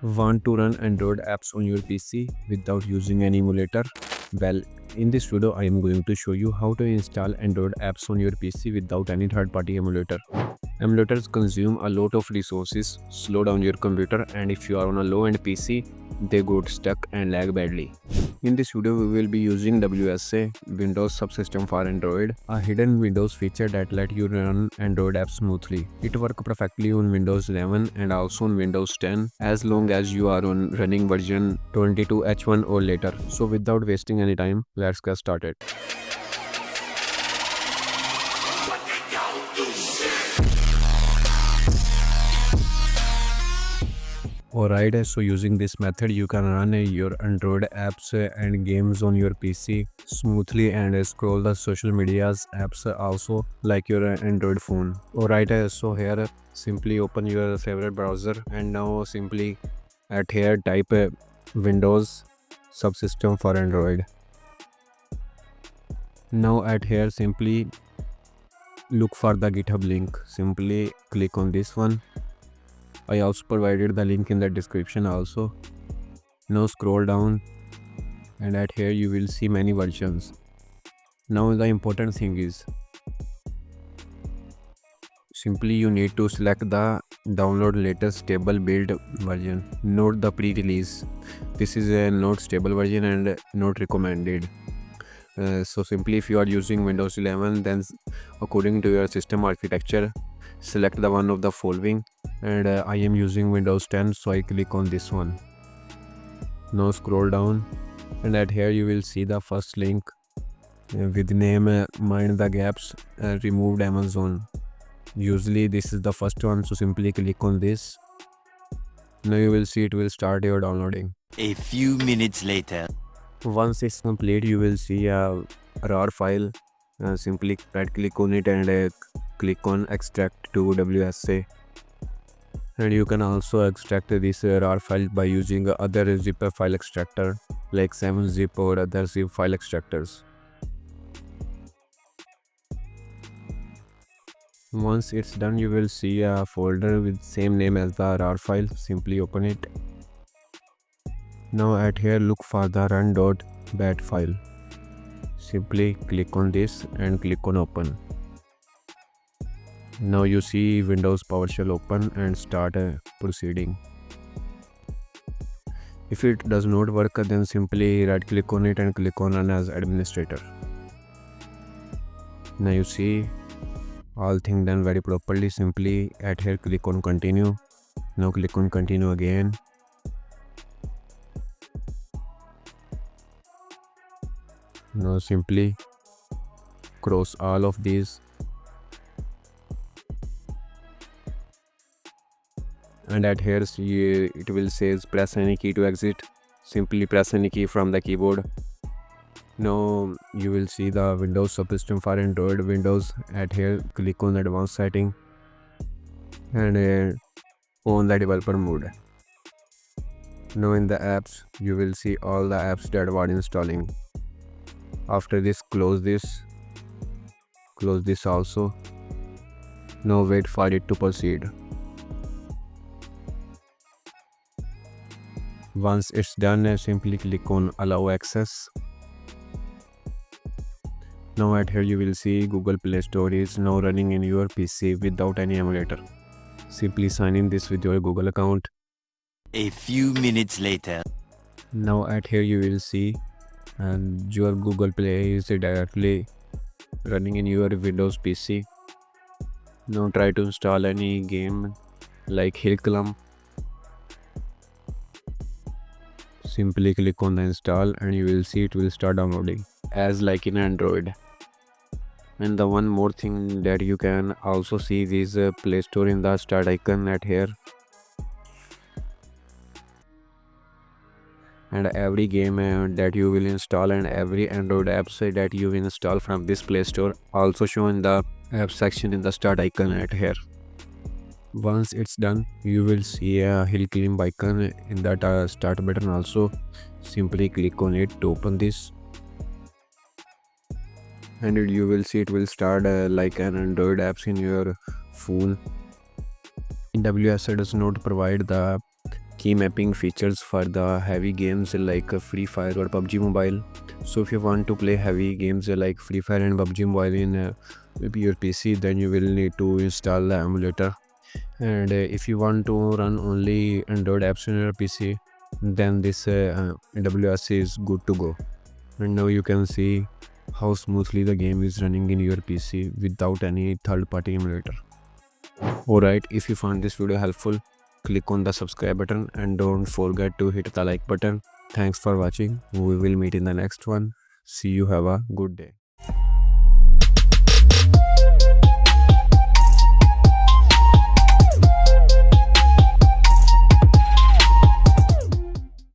Want to run Android apps on your PC without using an emulator? Well, in this video, I am going to show you how to install Android apps on your PC without any third-party emulator. Emulators consume a lot of resources, slow down your computer, and if you are on a low-end PC, they get stuck and lag badly. In this video, we will be using WSA, Windows Subsystem for Android, a hidden Windows feature that let you run Android apps smoothly. It works perfectly on Windows 11 and also on Windows 10 as long as you are on running version 22H1 or later. So without wasting any time, let's get started. Alright, so using this method you can run your Android apps and games on your PC smoothly and scroll the social medias apps also like your Android phone. Alright, so here simply open your favorite browser and now simply at here type Windows Subsystem for Android. Now at here simply look for the GitHub link. Simply click on this one. I also provided the link in the description also. Now scroll down and at here you will see many versions. Now the important thing is simply you need to select the download latest stable build version, not the pre-release. This is a not stable version and not recommended. So simply if you are using Windows 11, then according to your system architecture, select the one of the following, and I am using Windows 10, so I click on this one. Now scroll down and at here you will see the first link with name Mind the Gaps removed Amazon. Usually this is the first one, so simply click on this. Now you will see it will start your downloading. A few minutes later. Once it's complete, you will see a RAR file. Simply right click on it and click on extract to WSA. And you can also extract this RAR file by using other zip file extractor like 7-zip or other zip file extractors. Once it's done, you will see a folder with same name as the RAR file. Simply open it. Now at here look for the run.bat file. Simply click on this and click on open. Now you see Windows PowerShell open and start proceeding. If it does not work, then simply right click on it and click on run as administrator. Now you see all things done very properly. Simply at here click on continue. Now click on continue again. Now simply cross all of these and at here see it will say press any key to exit. Simply press any key from the keyboard. Now you will see the Windows Subsystem for Android Windows. At here click on advanced setting and on the developer mode. Now in the apps you will see all the apps that are installing. After this close this also. Now wait for it to proceed. Once it's done, simply click on allow access. Now at here you will see Google Play Store is now running in your PC without any emulator. Simply sign in this with your Google account. A few minutes later. Now at here you will see and your Google Play is directly running in your Windows PC. Now try to install any game like Hill Climb. Simply click on the install and you will see it will start downloading as like in Android. And the one more thing that you can also see is Play Store in the start icon at here. And every game that you will install and every Android apps that you will install from this Play Store also show in the app section in the start icon at here. Once it's done, you will see a Hill Climb icon in that start button also. Simply click on it to open this and you will see it will start like an Android apps in your phone. WSA does not provide the key mapping features for the heavy games like Free Fire or PUBG Mobile. So if you want to play heavy games like Free Fire and PUBG Mobile in your PC, then you will need to install the emulator. And if you want to run only Android apps on your PC, then this AWS is good to go. And now you can see how smoothly the game is running in your PC without any third-party emulator. Alright, if you found this video helpful, click on the subscribe button and don't forget to hit the like button. Thanks for watching. We will meet in the next one. See you. Have a good day.